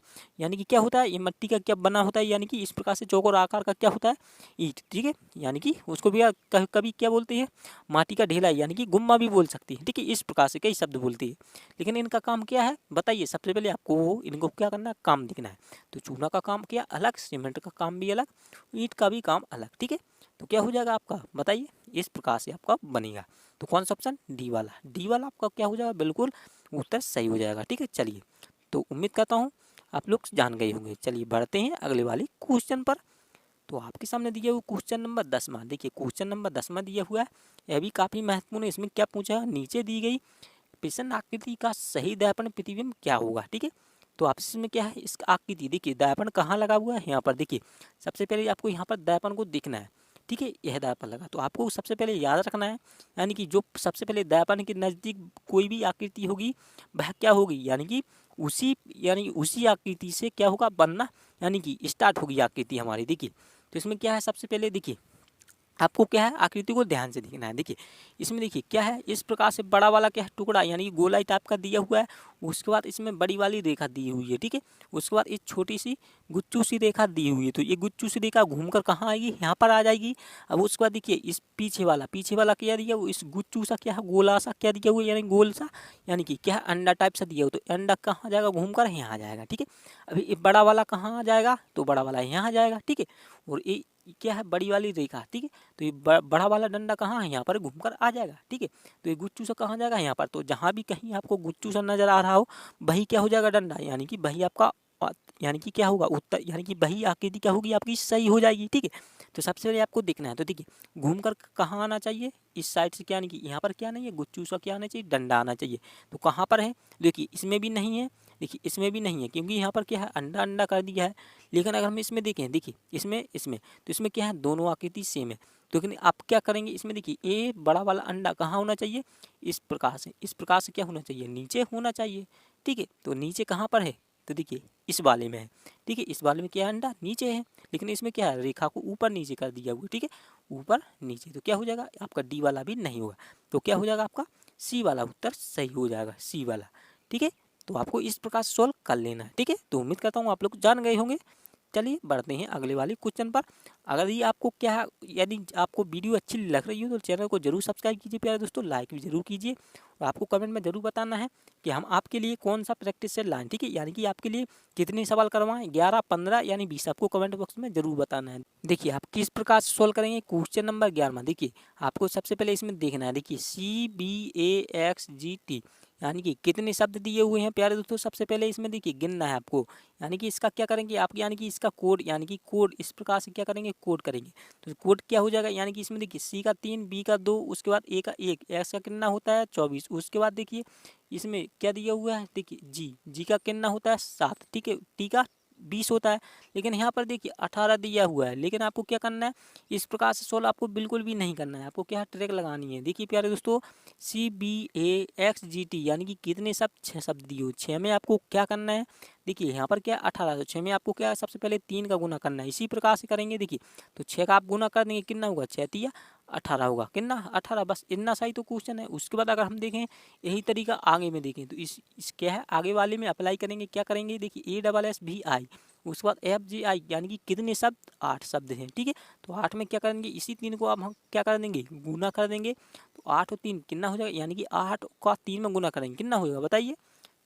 A: क्या होता है, ये मिट्टी का क्या बना होता है, यानी कि इस प्रकार से चौकोर आकार का क्या होता है, ईंट, ठीक है। यानी कि उसको भी कभी क्या बोलते हैं, माटी का ढेला, यानी कि गुम्मा भी बोल सकती है, ठीक है। इस प्रकार से कई शब्द बोलती है। लेकिन इनका काम क्या है, बताइए। सबसे पहले आपको इनको क्या करना है, काम दिखना है। तो चूना का काम क्या अलग, सीमेंट का काम भी अलग, ईंट का भी काम अलग, ठीक है। तो क्या हो जाएगा आपका, बताइए। इस प्रकार से आपका बनेगा। तो कौन सा ऑप्शन, डी वाला, डी वाला आपका क्या हो जाएगा, बिल्कुल उत्तर सही हो जाएगा, ठीक है। चलिए, तो उम्मीद करता हूँ आप लोग जान गए होंगे। चलिए बढ़ते हैं अगले वाले क्वेश्चन पर। तो आपके सामने दिया हुआ क्वेश्चन नंबर 10वां, देखिए क्वेश्चन नंबर 10वां दिया हुआ है। यह भी काफ़ी महत्वपूर्ण है। इसमें क्या पूछा है, नीचे दी गई प्रश्न आकृति का सही दर्पण प्रतिबिंब क्या होगा, ठीक है। तो आपसे इसमें क्या है, इस आकृति देखिए दर्पण कहाँ लगा हुआ है, यहाँ पर देखिए। सबसे पहले आपको यहाँ पर दर्पण को देखना है, ठीक है। यह दर्पण लगा, तो आपको सबसे पहले याद रखना है, यानी कि जो सबसे पहले दर्पण के नज़दीक कोई भी आकृति होगी वह क्या होगी, यानी उसी आकृति से क्या होगा, बनना, यानी कि स्टार्ट होगी आकृति हमारी, देखिए। तो इसमें क्या है, सबसे पहले देखिए आपको क्या है, आकृति को ध्यान से देखना है। देखिए इसमें देखिए क्या है, इस प्रकार से बड़ा वाला क्या है, टुकड़ा, यानी कि गोलाई टाइप का दिया हुआ है। उसके बाद इसमें बड़ी वाली रेखा दी हुई है, ठीक है। उसके बाद एक छोटी सी गुच्चू सी रेखा दी हुई है। तो ये गुच्चू सी रेखा घूमकर कहाँ आएगी, यहाँ पर आ जाएगी। अब उसके बाद देखिए इस पीछे वाला क्या दिया हुआ, इस गुच्चू सा क्या है, गोला सा क्या दिया हुआ, यानी गोल सा, यानी कि क्या है, अंडा टाइप सा दिया हुआ। तो अंडा कहाँ जाएगा, घूमकर यहाँ आ जाएगा, ठीक है। अभी ये बड़ा वाला कहाँ आ जाएगा, तो बड़ा वाला यहाँ आ जाएगा, ठीक है। और ये क्या है, बड़ी वाली रेखा, ठीक है। तो ये बड़ा वाला डंडा कहाँ है, यहाँ पर घूमकर आ जाएगा, ठीक है। तो ये गुच्चू सा कहाँ जाएगा, यहाँ पर। तो जहाँ भी कहीं आपको गुच्चू सा नजर आ रहा हो, वही क्या हो जाएगा, डंडा, यानी कि वही आपका यानी कि क्या होगा, उत्तर, यानी कि वही आकृति क्या होगी आपकी, सही हो जाएगी, ठीक है। तो सबसे पहले आपको देखना है, तो देखिए घूमकर कहाँ आना चाहिए, इस साइड से, क्या, यानी कि यहाँ पर क्या नहीं है, गुच्चू सा क्या आना चाहिए, डंडा आना चाहिए। तो कहाँ पर है, देखिए इसमें भी नहीं है, देखिए इसमें भी नहीं है, क्योंकि यहाँ पर क्या है, अंडा अंडा कर दिया है। लेकिन अगर हम इसमें देखें, देखिए इसमें तो इसमें क्या है, दोनों आकृति सेम है। तो लेकिन आप क्या करेंगे, इसमें देखिए ये बड़ा वाला अंडा कहाँ होना चाहिए, इस प्रकार से क्या होना चाहिए, नीचे होना चाहिए, ठीक है। तो नीचे कहाँ पर है, तो देखिए इस वाले में है, ठीक है। इस वाले में क्या है, अंडा नीचे है। लेकिन इसमें क्या है, रेखा को ऊपर नीचे कर दिया हुआ, ठीक है, ऊपर नीचे। तो क्या हो जाएगा आपका, डी वाला भी नहीं होगा। तो क्या हो जाएगा आपका, सी वाला उत्तर सही हो जाएगा, सी वाला, ठीक है। तो आपको इस प्रकार से सॉल्व कर लेना है, ठीक है। तो उम्मीद करता हूँ आप लोग जान गए होंगे। चलिए बढ़ते हैं अगले वाले क्वेश्चन पर। अगर ये आपको क्या है, यदि आपको वीडियो अच्छी लग रही हो तो चैनल को जरूर सब्सक्राइब कीजिए प्यारे दोस्तों, लाइक भी जरूर कीजिए। और आपको कमेंट में जरूर बताना है कि हम आपके लिए कौन सा प्रैक्टिस सेट लाएं, ठीक है। यानी कि आपके लिए कितने सवाल करवाएं, 11, 15 यानी 20, आपको कमेंट बॉक्स में जरूर बताना है। देखिए आप किस प्रकार से सोल्व करेंगे क्वेश्चन नंबर 11। देखिए आपको सबसे पहले इसमें देखना है, देखिए CBAXGT, यानी कि कितने शब्द दिए हुए हैं प्यारे दोस्तों। सबसे पहले इसमें देखिए गिनना है आपको, यानी कि इसका क्या करेंगे आप, यानी कि इसका कोड, यानी कि कोड इस प्रकार से क्या करेंगे, कोड करेंगे। तो कोड क्या हो जाएगा, यानी कि इसमें देखिए C का 3, B का 2, उसके बाद A का 1, X का कितना होता है 24। उसके बाद देखिए इसमें क्या दिया हुआ है, देखिए जी का कितना होता है 7, ठीक है। T का 20 होता है। लेकिन यहाँ पर देखिए 18 दिया हुआ है। लेकिन आपको क्या करना है, इस प्रकार से सोल्व आपको बिल्कुल भी नहीं करना है, आपको क्या ट्रैक लगानी है। देखिए प्यारे दोस्तों CBAXGT, यानी कि कितने शब्द, 6 शब्द दिए हुए, 6 में आपको क्या करना है, देखिए यहाँ पर क्या 18, तो 6 में आपको क्या है, सबसे पहले 3 का गुना करना है। इसी प्रकार से करेंगे, देखिए तो 6 का आप गुना कर देंगे, कितना होगा, 6 तिया 18 होगा, कितना 18, बस इतना सही तो क्वेश्चन है। उसके बाद अगर हम देखें यही तरीका आगे में देखें, तो इस क्या है, आगे वाले में अप्लाई करेंगे, क्या करेंगे, देखिए ASSBI, उसके बाद FGI, यानी कि कितने शब्द, 8 शब्द हैं, ठीक है। तो 8 में क्या करेंगे, इसी 3 को अब हम क्या कर देंगे, गुना कर देंगे। तो 8 और 3 कितना हो जाएगा, यानी कि 8 का 3 में गुना करेंगे, कितना होगा बताइए,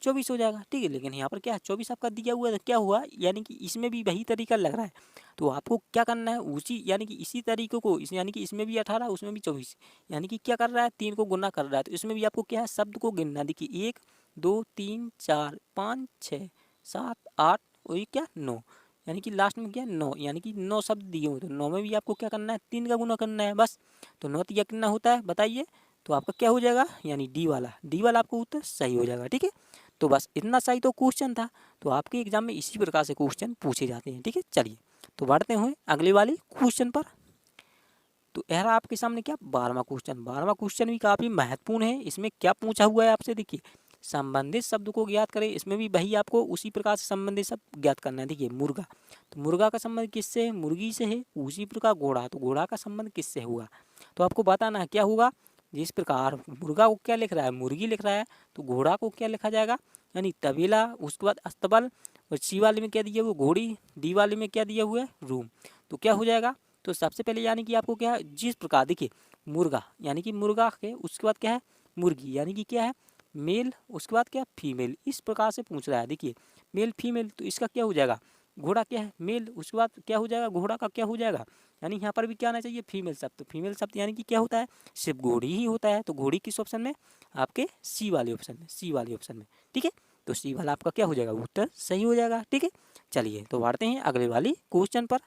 A: 24 हो जाएगा, ठीक है। लेकिन यहाँ पर क्या है, 24 आपका दिया हुआ है, तो क्या हुआ, यानी कि इसमें भी वही तरीका लग रहा है। तो आपको क्या करना है, उसी यानी कि इसी तरीके को, यानी कि इसमें भी 18, उसमें भी 24, यानी कि क्या कर रहा है, 3 को गुना कर रहा है। तो इसमें भी आपको क्या है, शब्द को गिनना, देखिए 1 2 3 4 5 6 7 8 और ये क्या 9, यानी कि लास्ट में क्या 9, यानी कि 9 शब्द दिए हुए। तो 9 में भी आपको क्या करना है, 3 का गुना करना है बस। तो 9 तिया कितना होता है बताइए। तो आपका क्या हो जाएगा, यानी डी वाला आपको उत्तर सही हो जाएगा, ठीक है। तो बस इतना सही तो क्वेश्चन था। तो आपके एग्जाम में इसी प्रकार से क्वेश्चन पूछे जाते हैं, ठीक है। चलिए तो बढ़ते हुए अगले वाले क्वेश्चन पर। तो यह रहा आपके सामने क्या 12वां क्वेश्चन। 12वां क्वेश्चन भी काफ़ी महत्वपूर्ण है। इसमें क्या पूछा हुआ है आपसे, देखिए संबंधित शब्द को ज्ञात करें। इसमें भी वही आपको उसी प्रकार से संबंधित शब्द ज्ञात करना है। देखिए मुर्गा, तो मुर्गा का संबंध किससे है, मुर्गी से है। उसी प्रकार घोड़ा, तो घोड़ा का संबंध किससे हुआ, तो आपको बताना है क्या होगा। जिस प्रकार मुर्गा को क्या लिख रहा है, मुर्गी लिख रहा है, तो घोड़ा को क्या लिखा जाएगा, यानी तबेला। उसके बाद अस्तबल, और सी वाले में क्या दिया हुआ घोड़ी, डी वाले में क्या दिया हुआ है रूम। तो क्या हो जाएगा, तो सबसे पहले यानी कि आपको क्या है, जिस प्रकार देखिए मुर्गा यानी कि मुर्गा के, उसके बाद क्या है मुर्गी यानी कि क्या है मेल, उसके बाद क्या फीमेल, इस प्रकार से पूछ रहा है। देखिए मेल फीमेल, तो इसका क्या हो जाएगा, घोड़ा क्या है मेल, उसके बाद क्या हो जाएगा घोड़ा का क्या हो जाएगा, यानी यहाँ पर भी क्या आना चाहिए फीमेल शब्द। तो फीमेल शब्द यानी कि क्या होता है, सिर्फ घोड़ी ही होता है। तो घोड़ी किस ऑप्शन में, आपके सी वाले ऑप्शन में, सी वाले ऑप्शन में, ठीक है। तो सी वाला आपका क्या हो जाएगा, उत्तर सही हो जाएगा, ठीक है। चलिए तो बढ़ते हैं अगले वाली क्वेश्चन पर।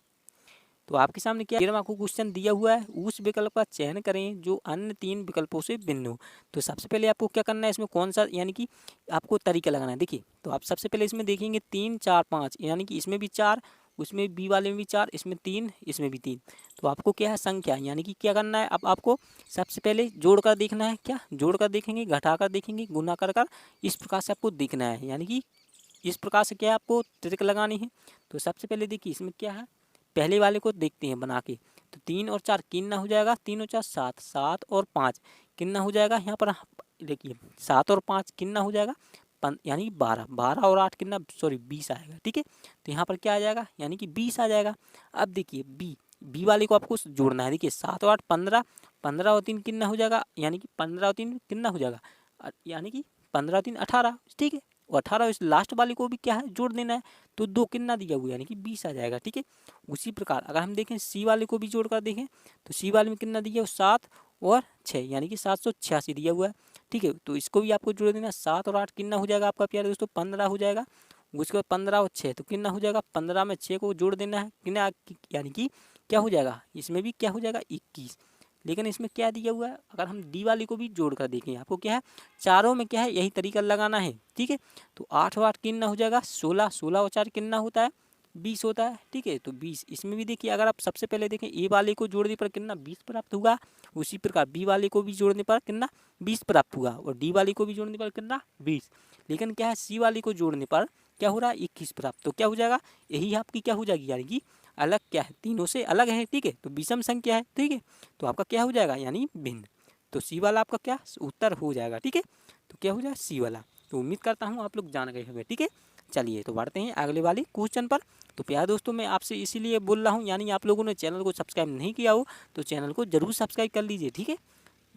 A: तो आपके सामने क्या 13वां को क्वेश्चन दिया हुआ है, उस विकल्प का चयन करें जो अन्य 3 विकल्पों से भिन्न हो। तो सबसे पहले आपको क्या करना है, इसमें कौन सा यानी कि आपको तरीका लगाना है। देखिए तो आप सबसे पहले इसमें देखेंगे 3 4 5, यानी कि इसमें भी 4, उसमें बी वाले में भी 4, इसमें 3, इसमें भी 3। तो आपको क्या है संख्या, यानी कि क्या करना है, अब आपको सबसे पहले जोड़ कर देखना है। क्या जोड़ कर देखेंगे, घटा कर देखेंगे, गुना कर कर, इस प्रकार से आपको देखना है। यानी कि इस प्रकार से क्या है आपको ट्रिक लगानी है। तो सबसे पहले देखिए इसमें क्या है, पहले वाले को देखते हैं बना के। तो 3 और 4 कितना हो जाएगा, 3 और 4 7, 7 और 5 कितना हो जाएगा, यहाँ पर देखिए 7 और 5 कितना हो जाएगा, यानी 12, 12 और 8 कितना, सॉरी 20 आएगा, ठीक है। तो यहाँ पर क्या आ जाएगा, यानी कि 20 आ जाएगा। अब देखिए बी वाले को आपको जोड़ना है। देखिए 7 और 8 15, 15 और 3 कितना हो जाएगा, यानी कि 15 और 3 कितना हो जाएगा, यानी कि 15 और 3 18, ठीक है। और 18 इस लास्ट वाले को भी क्या है जोड़ देना है। तो 2 कितना दिया हुआ है, यानी कि 20 आ जाएगा, ठीक है। उसी प्रकार अगर हम देखें सी वाले को भी जोड़ कर देखें, तो सी वाले में कितना दिया है 7 और 6, यानी कि 786 दिया हुआ है, ठीक है। तो इसको भी आपको जोड़ देना, 7 और 8 कितना हो जाएगा आपका प्यारे दोस्तों 15 हो जाएगा। उसके बाद 15 और 6 तो कितना हो जाएगा, 15 में 6 को जोड़ देना है कितना, यानी कि क्या हो जाएगा, इसमें भी क्या हो जाएगा 21। लेकिन इसमें क्या दिया हुआ है, अगर हम डी वाली को भी जोड़ कर देखें, आपको क्या है चारों में क्या है यही तरीका लगाना है, ठीक है। तो 8 और 8 कितना हो जाएगा 16, 16 और 4 कितना होता है 20 होता है, ठीक है। तो 20, इसमें भी देखिए अगर आप सबसे पहले देखें ए वाले को जोड़ने पर कितना 20 प्राप्त हुआ, उसी प्रकार बी वाले को भी जोड़ने पर कितना 20 प्राप्त हुआ, और डी वाले को भी जोड़ने पर कितना 20। लेकिन क्या है सी वाले को जोड़ने पर क्या हो रहा है 21 प्राप्त। तो क्या हो जाएगा, यही आपकी क्या हो जाएगी, यानी कि अलग क्या है, तीनों से अलग है, ठीक है। तो विषम संख्या है, ठीक है। तो आपका क्या हो जाएगा, यानी भिन्न। तो सी वाला आपका क्या उत्तर हो जाएगा, ठीक है। तो क्या हो जाएगा सी वाला। तो उम्मीद करता हूँ आप लोग जान गए होंगे, ठीक है। चलिए तो बढ़ते हैं अगले वाले क्वेश्चन पर। तो प्यारे दोस्तों मैं आपसे इसीलिए बोल रहा हूँ, यानी आप लोगों ने चैनल को सब्सक्राइब नहीं किया हो तो चैनल को जरूर सब्सक्राइब कर लीजिए, ठीक है।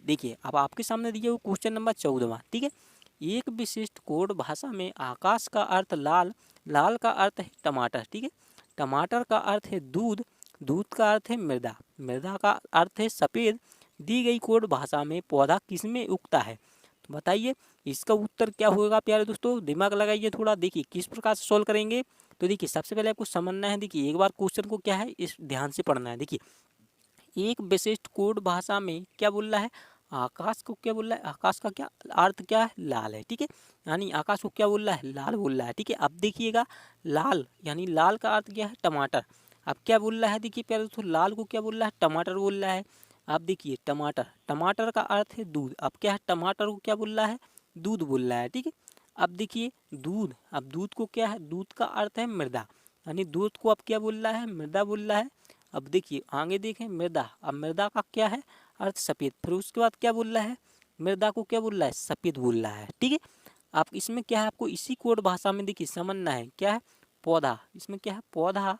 A: देखिए अब आपके सामने दिया हुआ क्वेश्चन नंबर 14वां, ठीक है। एक विशिष्ट कोड भाषा में आकाश का अर्थ लाल, लाल का अर्थ है टमाटर, ठीक है। टमाटर का अर्थ है दूध, दूध का अर्थ है मृदा, मृदा का अर्थ है सफ़ेद। दी गई कोड भाषा में पौधा किसमें उगता है, तो बताइए इसका उत्तर क्या होगा प्यारे दोस्तों, दिमाग लगाइए थोड़ा। देखिए किस प्रकार से सॉल्व करेंगे। तो देखिए सबसे पहले आपको समझना है, देखिए एक बार क्वेश्चन को क्या है इस ध्यान से पढ़ना है। देखिए एक विशिष्ट कोड भाषा में क्या बोल रहा है, आकाश को क्या बोल रहा है, आकाश का क्या अर्थ क्या है लाल है, ठीक है। यानी आकाश को क्या बोल रहा है लाल बोल रहा है, ठीक है। अब देखिएगा लाल यानी लाल का अर्थ क्या है टमाटर। अब क्या बोल रहा है, देखिए प्यारे दोस्तों लाल को क्या बोल रहा है टमाटर बोल रहा है। आप देखिए टमाटर, टमाटर का अर्थ है दूध। अब क्या है टमाटर को क्या बोल रहा है दूध बोल रहा है, ठीक है। अब देखिए दूध, अब दूध को क्या है, दूध का अर्थ है मृदा, यानी दूध को अब क्या बोल रहा है मृदा बोल रहा है। अब देखिए आगे देखें मृदा, अब मृदा का क्या है अर्थ सफ़ेद, फिर उसके बाद क्या बोल रहा है मृदा को क्या बोल रहा है सफ़ेद बोल रहा है, ठीक है। आप इसमें क्या है आपको इसी कोड भाषा में देखिए समझना है क्या है पौधा, इसमें क्या है पौधा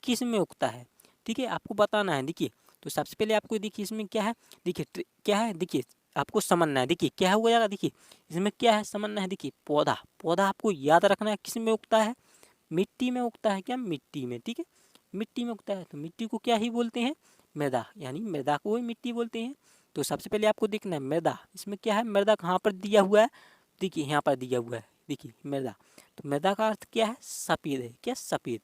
A: किस में उगता है, ठीक है। आपको बताना है। देखिए तो सबसे पहले आपको देखिए इसमें क्या है, देखिए क्या है, देखिए आपको समझना है। देखिए क्या हो जाएगा, देखिए इसमें क्या है समझना है। देखिए पौधा, पौधा आपको याद रखना है किस में उगता है, मिट्टी में उगता है, क्या मिट्टी में, ठीक है। मिट्टी में उगता है तो मिट्टी को क्या ही बोलते हैं मृदा, यानी मृदा को ही मिट्टी बोलते हैं। तो सबसे पहले आपको देखना है मृदा, इसमें क्या है मृदा कहाँ पर दिया हुआ है, देखिए यहाँ पर दिया हुआ है, देखिए मृदा। तो मृदा का अर्थ क्या है सफ़ेद है, क्या सफ़ेद।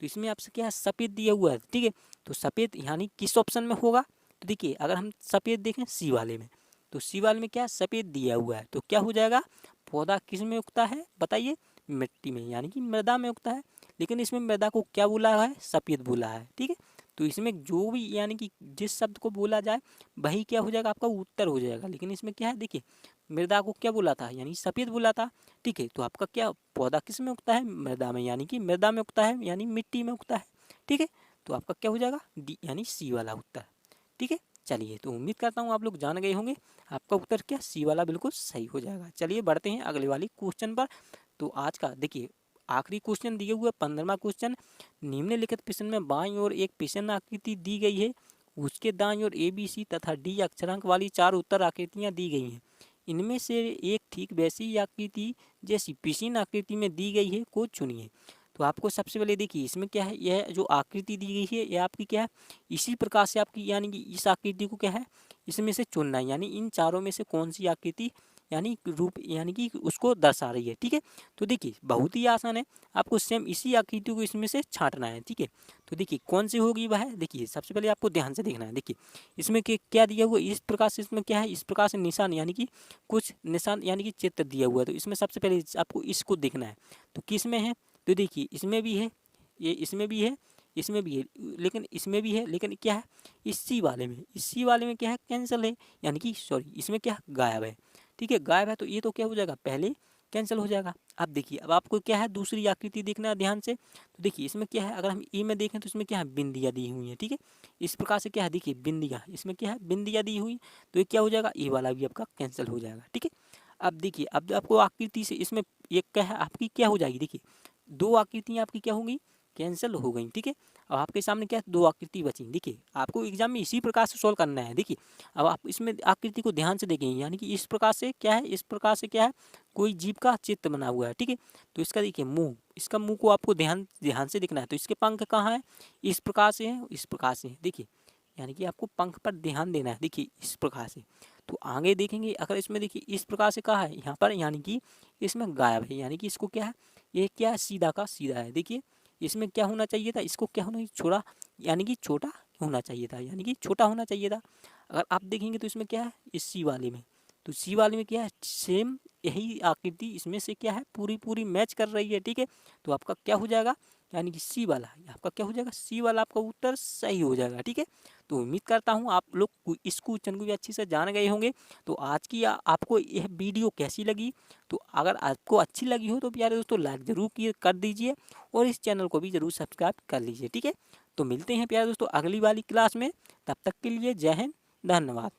A: तो इसमें आपसे क्या है सफ़ेद दिया हुआ है, ठीक है। तो सफ़ेद यानी किस ऑप्शन में होगा, तो देखिए अगर हम सफ़ेद देखें सी वाले में, तो सी वाले में क्या सफ़ेद दिया हुआ है। तो क्या हो जाएगा पौधा किस में उगता है बताइए मिट्टी में, यानी कि मृदा में उगता है। लेकिन इसमें मृदा को क्या बोला है सफ़ेद बोला है, ठीक है। तो इसमें जो भी यानी कि जिस शब्द को बोला जाए वही क्या हो जाएगा, आपका उत्तर हो जाएगा। लेकिन इसमें क्या है, देखिए मृदा को क्या बोला था, यानी सफ़ेद बोला था। ठीक है, तो आपका क्या पौधा किस में उगता है, मृदा में, यानी कि मृदा में उगता है, यानी मिट्टी में उगता है। ठीक है, तो आपका क्या हो जाएगा, डी यानी सी वाला उत्तर। ठीक है, चलिए तो उम्मीद करता हूँ आप लोग जान गए होंगे, आपका उत्तर क्या सी वाला बिल्कुल सही हो जाएगा। चलिए बढ़ते हैं अगले वाली क्वेश्चन पर। तो आज का देखिए आखिरी क्वेश्चन दिए हुए 15वां क्वेश्चन, निम्नलिखित प्रश्न में बाईं ओर एक प्रश्न आकृति दी गई है, उसके दाईं ओर ABC तथा D अक्षरांक वाली 4 उत्तर आकृतियां दी गई हैं। इनमें से एक ठीक वैसी आकृति जैसी पिछली आकृति में दी गई है को चुनिए। तो आपको सबसे पहले देखिए इसमें क्या है, यह जो आकृति दी गई है यह आपकी क्या है, इसी प्रकार से आपकी यानी कि इस आकृति को क्या है, इसमें से चुनना है, यानी इन चारों में से कौन सी आकृति यानी रूप यानी कि उसको दर्शा रही है। ठीक है, तो देखिए बहुत ही आसान है, आपको सेम इसी आकृति को इसमें से छांटना है। ठीक है, तो देखिए कौन सी होगी वह है, देखिए सबसे पहले आपको ध्यान से देखना है। देखिए इसमें क्या दिया हुआ, इस प्रकार से इसमें क्या है, इस प्रकार से निशान यानी कि कुछ निशान यानी कि चित्र दिया हुआ है। तो इसमें सबसे पहले आपको इसको देखना है, तो किस में है, तो देखिए इसमें भी है, ये इसमें भी है, इसमें भी है, लेकिन इसमें भी है, लेकिन क्या है, इसी वाले में, इसी वाले में क्या है, कैंसिल है, यानी कि सॉरी इसमें क्या गायब है। ठीक है, गायब है, तो ये तो क्या हो जाएगा, पहले कैंसिल हो जाएगा। अब देखिए अब आपको क्या है, दूसरी आकृति देखना है ध्यान से। तो देखिए इसमें क्या है, अगर हम ई में देखें तो इसमें क्या है, बिंदियाँ दी हुई हैं। ठीक है, इस प्रकार से क्या है, देखिए बिंदियाँ, इसमें क्या है, बिंदियाँ दी हुई, तो ये क्या हो जाएगा, ई वाला भी आपका कैंसिल हो जाएगा। ठीक है, अब देखिए अब आपको आकृति से इसमें ये क्या है, आपकी क्या हो जाएगी, देखिए दो आकृतियाँ आपकी क्या होंगी, कैंसिल हो गई। ठीक है, अब आपके सामने क्या है, दो आकृति बची। देखिए आपको एग्जाम में इसी प्रकार से सॉल्व करना है। देखिए अब आप इसमें आकृति को ध्यान से देखेंगे, यानी कि इस प्रकार से क्या है, इस प्रकार से क्या है, कोई जीव का चित्र बना हुआ है। ठीक है, तो इसका देखिए मुंह, इसका मुंह को आपको ध्यान ध्यान से देखना है। तो इसके पंख कहाँ है, इस प्रकार से है, इस प्रकार से है। देखिए यानी कि आपको पंख पर ध्यान देना है। देखिए इस प्रकार से, तो आगे देखेंगे अगर इसमें देखिए इस प्रकार से कहा है यहाँ पर, यानी कि इसमें गायब है, यानी कि इसको क्या है, ये क्या है, सीधा का सीधा है। देखिए इसमें क्या होना चाहिए था, इसको क्या होना, छोटा यानी कि छोटा होना चाहिए था, यानी कि छोटा होना चाहिए था। अगर आप देखेंगे तो इसमें क्या है, इस सी वाले में, तो सी वाले में क्या है, सेम यही आकृति इसमें से क्या है, पूरी पूरी मैच कर रही है। ठीक है, तो आपका क्या हो जाएगा, यानी कि सी वाला आपका क्या हो जाएगा, सी वाला आपका उत्तर सही हो जाएगा। ठीक है, तो उम्मीद करता हूँ आप लोग इस क्वेश्चन को भी अच्छे से जान गए होंगे। तो आज की आपको यह वीडियो कैसी लगी, तो अगर आपको अच्छी लगी हो तो प्यारे दोस्तों लाइक ज़रूर कर दीजिए और इस चैनल को भी ज़रूर सब्सक्राइब कर लीजिए। ठीक है, तो मिलते हैं प्यारे दोस्तों अगली वाली क्लास में, तब तक के लिए जय हिंद, धन्यवाद।